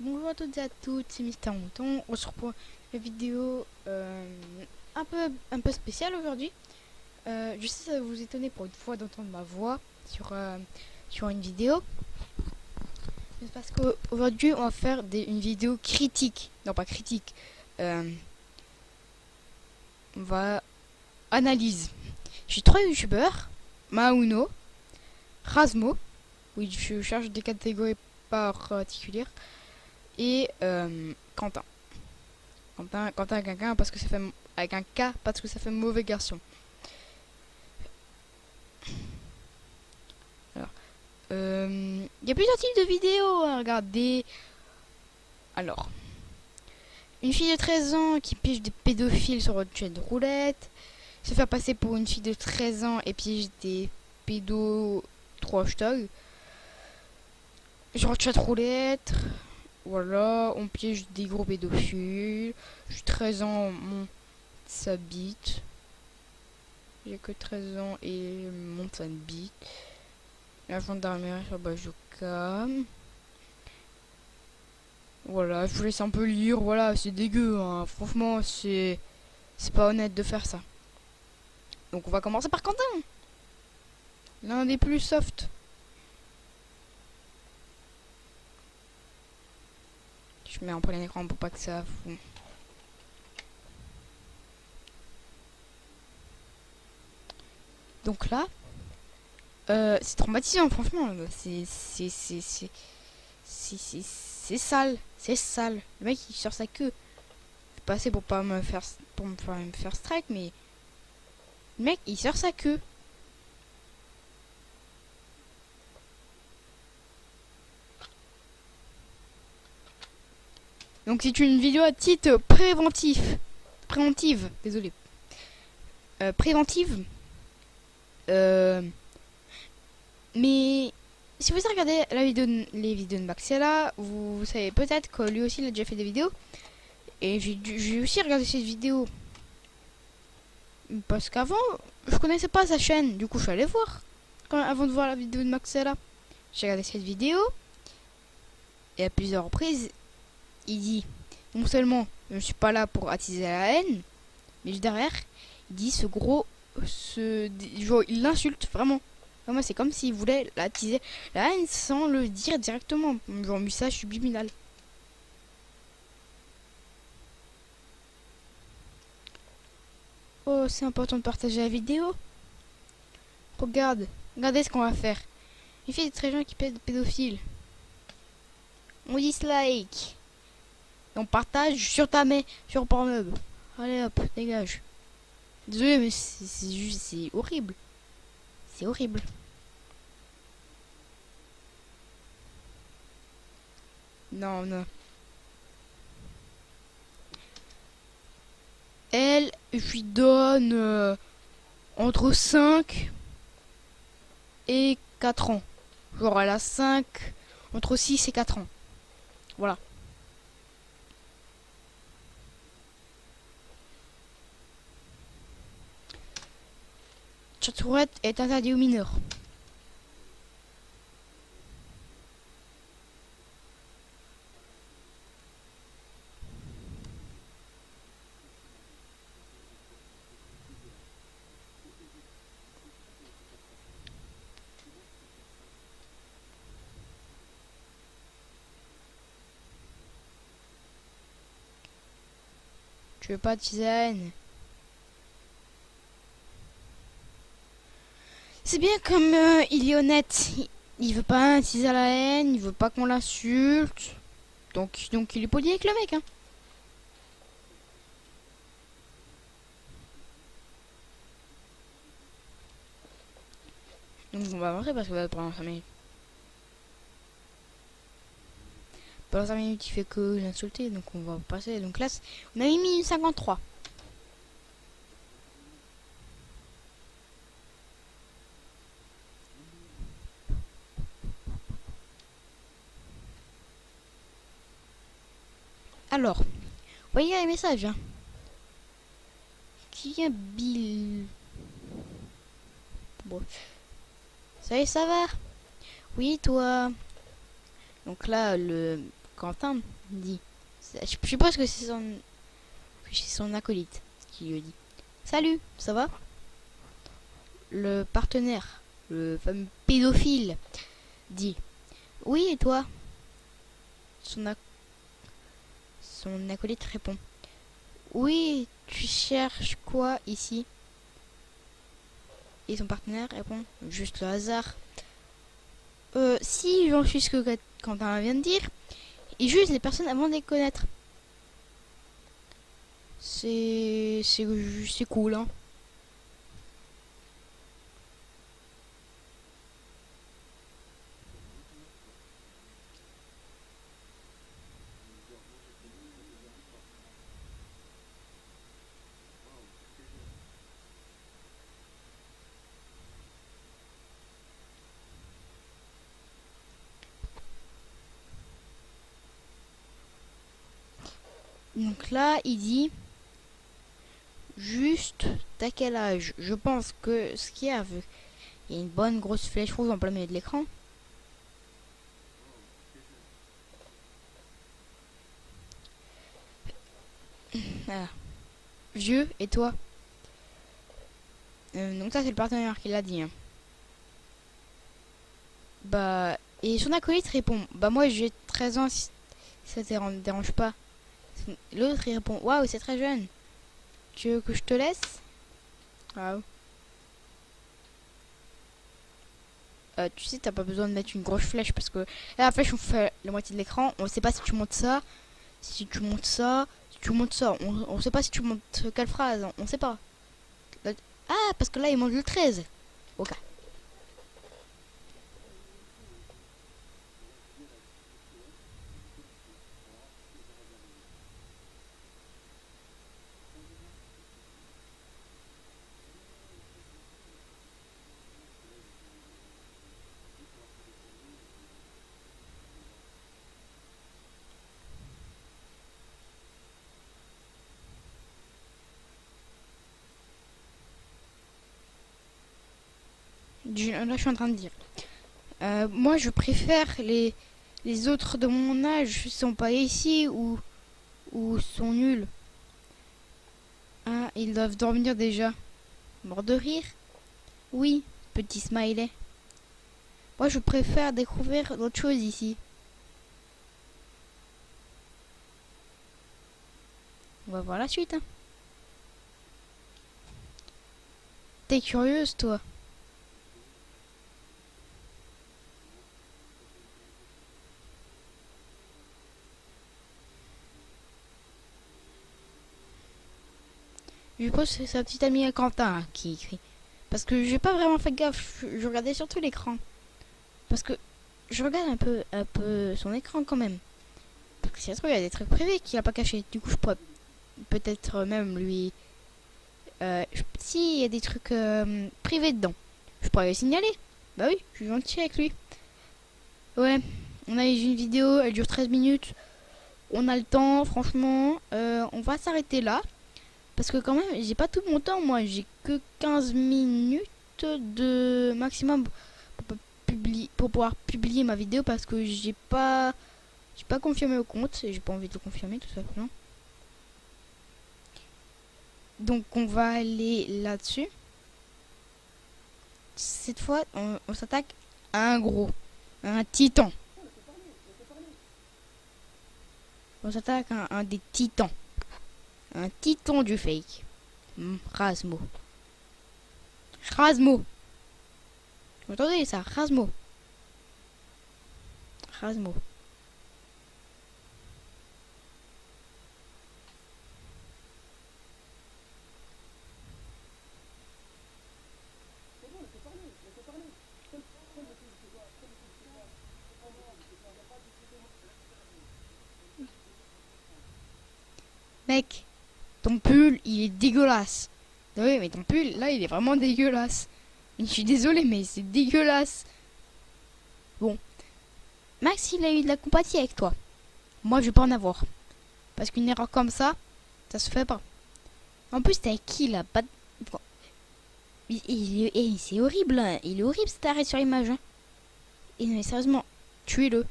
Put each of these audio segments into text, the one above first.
Bonjour à toutes et à toutes, c'est Mister Mouton. On se retrouve pour une vidéo un peu spéciale aujourd'hui. Je sais que ça va vous étonner pour une fois d'entendre ma voix sur une vidéo. Mais c'est parce qu'aujourd'hui on va faire une vidéo critique. Non, pas critique. On va analyse. Je suis 3 youtubeurs: Mauno, Rasmo, oui, je cherche des catégories particulières, et Quentin. Quentin quelqu'un parce que ça fait avec un K parce que ça fait mauvais garçon. Alors, y a plusieurs types de vidéos à regarder. Alors, une fille de 13 ans qui pige des pédophiles sur une chaîne de roulette, se faire passer pour une fille de 13 ans et pige des pédos 3 hashtags. Sur chat roulette, voilà, on piège des gros pédophiles. J'ai 13 ans, mon ça bite. J'ai que 13 ans et mon ça bite. La gendarmerie sur Bazooka. Voilà, je vous laisse un peu lire. Voilà, c'est dégueu, hein. Franchement, c'est pas honnête de faire ça. Donc on va commencer par Quentin, l'un des plus soft. Je mets en plein écran pour pas que ça fout. Donc là, c'est traumatisant, franchement. C'est sale, c'est sale. Le mec il sort sa queue. C'est pas assez pour pas me faire strike, mais le mec il sort sa queue. Donc c'est une vidéo à titre préventive, désolé. Préventive. Mais si vous regardez les vidéos de Maxella, vous savez peut-être que lui aussi il a déjà fait des vidéos. Et j'ai aussi regardé cette vidéo. Parce qu'avant, je connaissais pas sa chaîne. Du coup, je suis allé voir avant de voir la vidéo de Maxella. J'ai regardé cette vidéo. Et à plusieurs reprises, il dit non seulement je ne suis pas là pour attiser la haine, mais derrière, il dit genre, il l'insulte vraiment. Vraiment, c'est comme s'il voulait attiser la haine sans le dire directement. Genre, message subliminal. Oh, c'est important de partager la vidéo. Regardez ce qu'on va faire. Une fille très jeune qui pèse de pédophile. On dislike. Et on partage sur Pornhub. Allez hop, dégage. Désolé, mais c'est horrible. C'est horrible. Non, non. Elle, je lui donne entre 5 et 4 ans. Genre, elle a 5, entre 6 et 4 ans. Voilà. Chatroulette est interdit aux mineurs. Tu veux pas de tisane? C'est bien comme il est honnête. Il veut pas attiser à la haine, il veut pas qu'on l'insulte. Donc il est poli avec le mec, hein. Donc on va avancer parce que pendant 5 minutes. Pendant 5 minutes il fait que l'insulter, donc on va passer. Donc là, on a mis 53. Alors, vous voyez les messages, hein. Qui est Bill? Bon. Salut, ça va? Oui, toi. Donc là, le Quentin dit. Je suppose que c'est son acolyte qui lui dit. Salut, ça va? Le partenaire, le fameux pédophile, dit. Oui, et toi? Son acolyte répond. Oui, tu cherches quoi ici? Et son partenaire répond. Juste le hasard. Si j'en suis ce que Quentin vient de dire, il juge les personnes avant de les connaître. C'est cool, hein. Donc là, il dit juste t'as quel âge? Je pense que ce qu'il y a, il y a une bonne grosse flèche rouge en plein milieu de l'écran. Voilà. Vieux, et toi? Donc ça c'est le partenaire qui l'a dit, hein. Bah, et son acolyte répond, bah moi j'ai 13 ans si ça te dérange pas. L'autre il répond, waouh c'est très jeune. Tu veux que je te laisse? Waouh. Tu sais, t'as pas besoin de mettre une grosse flèche parce que là, la flèche on fait la moitié de l'écran. On sait pas si tu montes ça, si tu montes ça, si tu montes ça. On sait pas si tu montes quelle phrase, on sait pas. Ah, parce que là il monte le 13. Ok. Là je suis en train de dire. Moi je préfère les autres de mon âge sont pas ici ou sont nuls. Ah, ils doivent dormir déjà. Mort de rire? Oui, petit smiley. Moi je préfère découvrir d'autres choses ici. On va voir la suite, hein. T'es curieuse toi? Je pense que c'est sa petite amie Quentin hein, qui écrit. Parce que j'ai pas vraiment fait gaffe, je regardais surtout l'écran. Parce que je regarde un peu son écran quand même. Parce que si ça se trouve, il y a des trucs privés qu'il a pas cachés. Du coup, je pourrais peut-être même lui... si, il y a des trucs privés dedans. Je pourrais le signaler. Bah oui, je suis gentil avec lui. Ouais, on a une vidéo, elle dure 13 minutes. On a le temps, franchement. On va s'arrêter là. Parce que quand même, j'ai pas tout mon temps, moi. J'ai que 15 minutes de maximum pour pouvoir publier ma vidéo. Parce que j'ai pas confirmé au compte. Et j'ai pas envie de le confirmer, tout simplement. Donc, on va aller là-dessus. Cette fois, on s'attaque à un gros. À un titan. On s'attaque à un des titans. Un titan du fake. Rasmo. Rasmo. Vous entendez ça? Rasmo. Rasmo. Mec, ton pull, il est dégueulasse. Oui, mais ton pull, là, il est vraiment dégueulasse. Je suis désolée, mais c'est dégueulasse. Bon. Max, il a eu de la compatie avec toi. Moi, je vais pas en avoir. Parce qu'une erreur comme ça se fait pas. En plus, t'es avec qui, là? Pas... C'est horrible, hein. Il est horrible, cet arrêt sur l'image. Hein. Et mais sérieusement, tuez-le.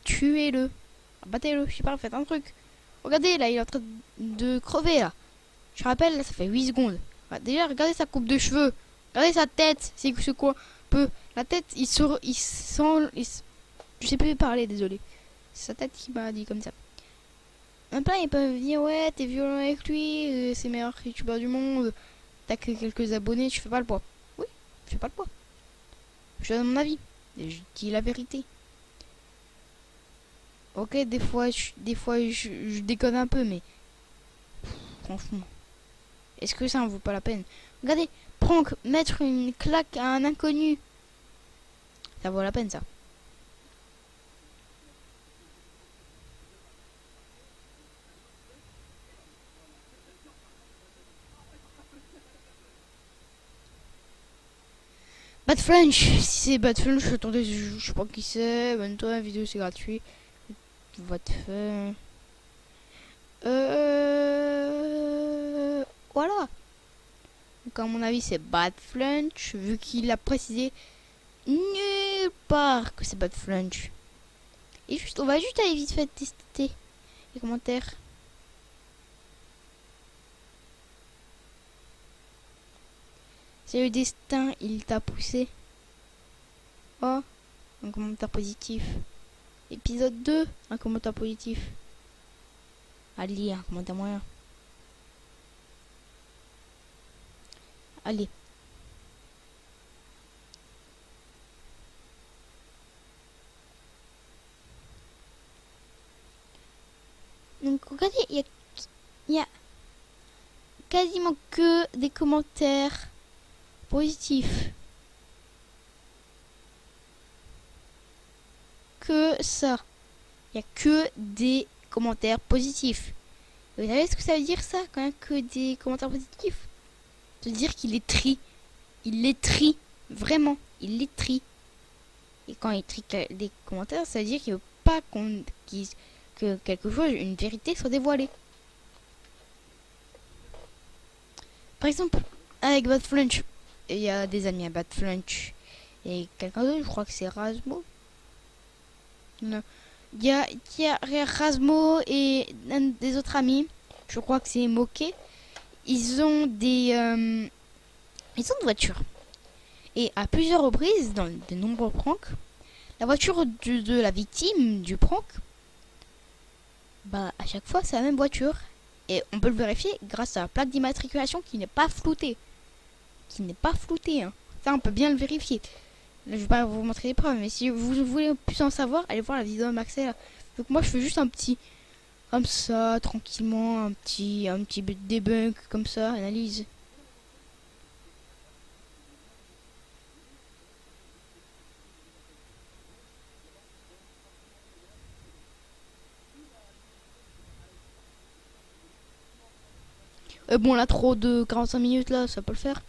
Tuez-le. Battez-le, je sais pas, faites un truc. Regardez, là, il est en train de crever, là. Je rappelle, là, ça fait 8 secondes. Bah, déjà, regardez sa coupe de cheveux. Regardez sa tête. C'est quoi peu. La tête, il sent... Je sais plus parler, désolé. C'est sa tête qui m'a dit comme ça. Un plein, ils peuvent dire, ouais, t'es violent avec lui, c'est le meilleur youtubeur du monde. T'as que quelques abonnés, tu fais pas le poids. Oui, je fais pas le poids. Je donne mon avis. Et je dis la vérité. Ok, des fois, je déconne un peu, mais... Franchement. Est-ce que ça en vaut pas la peine? Regardez, prank, mettre une claque à un inconnu. Ça vaut la peine, ça. Bad French, si c'est Bad French, attendez, je sais pas qui c'est. Abonne-toi, la vidéo c'est gratuit. Va te faire. Voilà. Donc à mon avis c'est Bad French, vu qu'il a précisé nulle part que c'est Bad French. Et juste, on va juste aller vite fait tester les commentaires. C'est le destin, il t'a poussé. Oh, un commentaire positif. Épisode 2, un commentaire positif. Allez, un commentaire moyen. Allez. Donc regardez, il y a quasiment que des commentaires positifs. Que ça. Il n'y a que des commentaires positifs. Vous savez ce que ça veut dire ça, quand même, que des commentaires positifs? Ça veut dire qu'il les trie. Il les trie. Vraiment. Il les trie. Et quand il trie des commentaires, ça veut dire qu'il veut pas que quelque chose, une vérité soit dévoilée. Par exemple, avec Bad Flunch, il y a des amis à Bad Flunch. Et quelqu'un d'autre, je crois que c'est Rasmo. Non. Il y a Rasmo et des autres amis. Je crois que c'est Moqué. Ils ont des voitures. Et à plusieurs reprises, dans de nombreux pranks, la voiture de la victime du prank, bah à chaque fois c'est la même voiture. Et on peut le vérifier grâce à la plaque d'immatriculation qui n'est pas floutée. Hein. Ça on peut bien le vérifier. Là, je vais pas vous montrer les preuves, mais si vous voulez plus en savoir, allez voir la vidéo de Maxel. Donc moi je fais juste un petit, comme ça, tranquillement, un petit debunk comme ça, analyse. Bon là trop de 45 minutes là, ça peut le faire.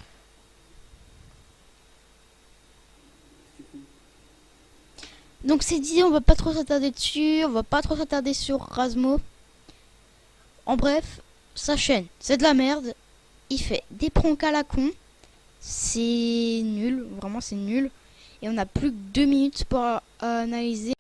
Donc c'est dit, on va pas trop s'attarder dessus, on va pas trop s'attarder sur Rasmo. En bref, sa chaîne, c'est de la merde. Il fait des pranks à la con. C'est nul, vraiment c'est nul. Et on a plus que 2 minutes pour analyser.